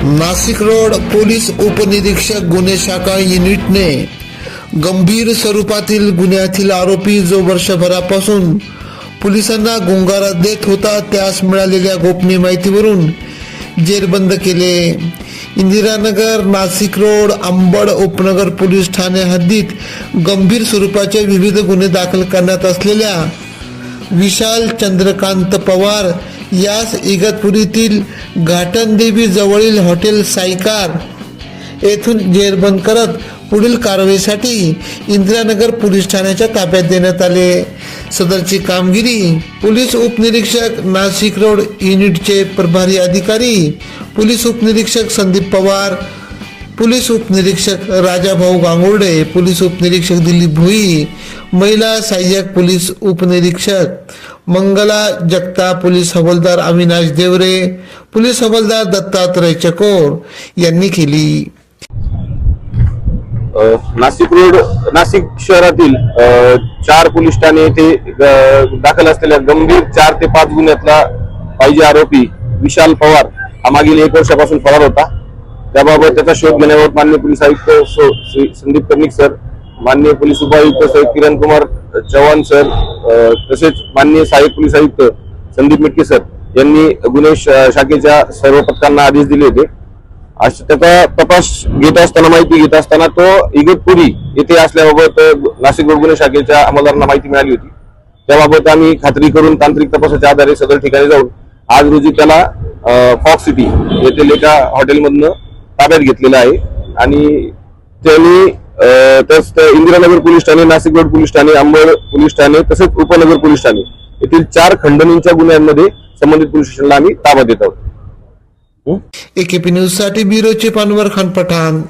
Nashik road police उपनिरीक्षक गुन्हे शाखा युनिटने गंभीर स्वरूपातील गुन्ह्यातील आरोपी जो वर्षभरापासून पोलिसांना गुंगारा देत होता त्यास मिळालेल्या गोपनीय माहितीवरून जेरबंद केले। इंदिरानगर नाशिक रोड अंबड उपनगर पोलीस ठाणे हद्दीत गंभीर स्वरूपाचे विविध गुन्हे दाखल करण्यात असलेल्या विशाल चंद्रकांत पवार यास इगतपुरीतील घाटनदेवी जवळील हॉटेल साईकार येथून जेरबंद करत पुढील कारवाईसाठी इंदिरानगर पोलीस ठाण्याच्या ताब्यात देण्यात आले। सदरची कामगिरी पोलीस उपनिरीक्षक नाशिक रोड युनिटचे प्रभारी अधिकारी पोलीस उपनिरीक्षक संदीप पवार, पोलीस उपनिरीक्षक राजाभाऊ गांगुर्डे, पोलीस उपनिरीक्षक दिलीप भोई, महिला सहाय्यक पोलीस उपनिरीक्षक मंगला जगताप, पोलीस हवालदार अविनाश देवरे, पोलीस हवालदार दत्तात्रय चकोर यांनी केली। नाशिक शहरातील 4 पोलीस ठाणे येथे दाखल असलेल्या गंभीर 4 ते 5 गुन्ह्यातला पाहिजे आरोपी विशाल पवार हा मागील 1 वर्षापासून फरार होता। त्याबाबत त्याचा शोध घेण्याबाबत माननीय पोलीस आयुक्त संदीप कर्णिक सर, माननीय पोलीस उपायुक्त सर किरण कुमार चव्हाण सर, तसेच माननीय सहाय्यक पोलीस आयुक्त संदीप मिटके सर यांनी गुन्हे शाखेच्या सर्व पथकांना आदेश दिले होते। त्याचा तपास घेत असताना माहिती घेत असताना तो इगतपुरी येथे असल्याबाबत नाशिक रोड गुन्हे शाखेच्या अंमलदारांना माहिती मिळाली होती। त्याबाबत आम्ही खात्री करून तांत्रिक तपासाच्या आधारे सदर ठिकाणी जाऊन आज रोजी त्याला फॉक्स सिटी येथील एका हॉटेलमधनं ताब्यात घेतलेलं आहे आणि त्यांनी Indiranagar police Thane, Nashik road police Thane, Ambad police Thane तसेच उपनगर पोलीस ठाणे येथील 4 खंडणीच्या गुन्ह्यांमध्ये संबंधित पोलीस स्टेशनला आम्ही ताबा देत आहोत। AKP न्यूज साठी ब्युरो चीफ अनवर खान पठाण।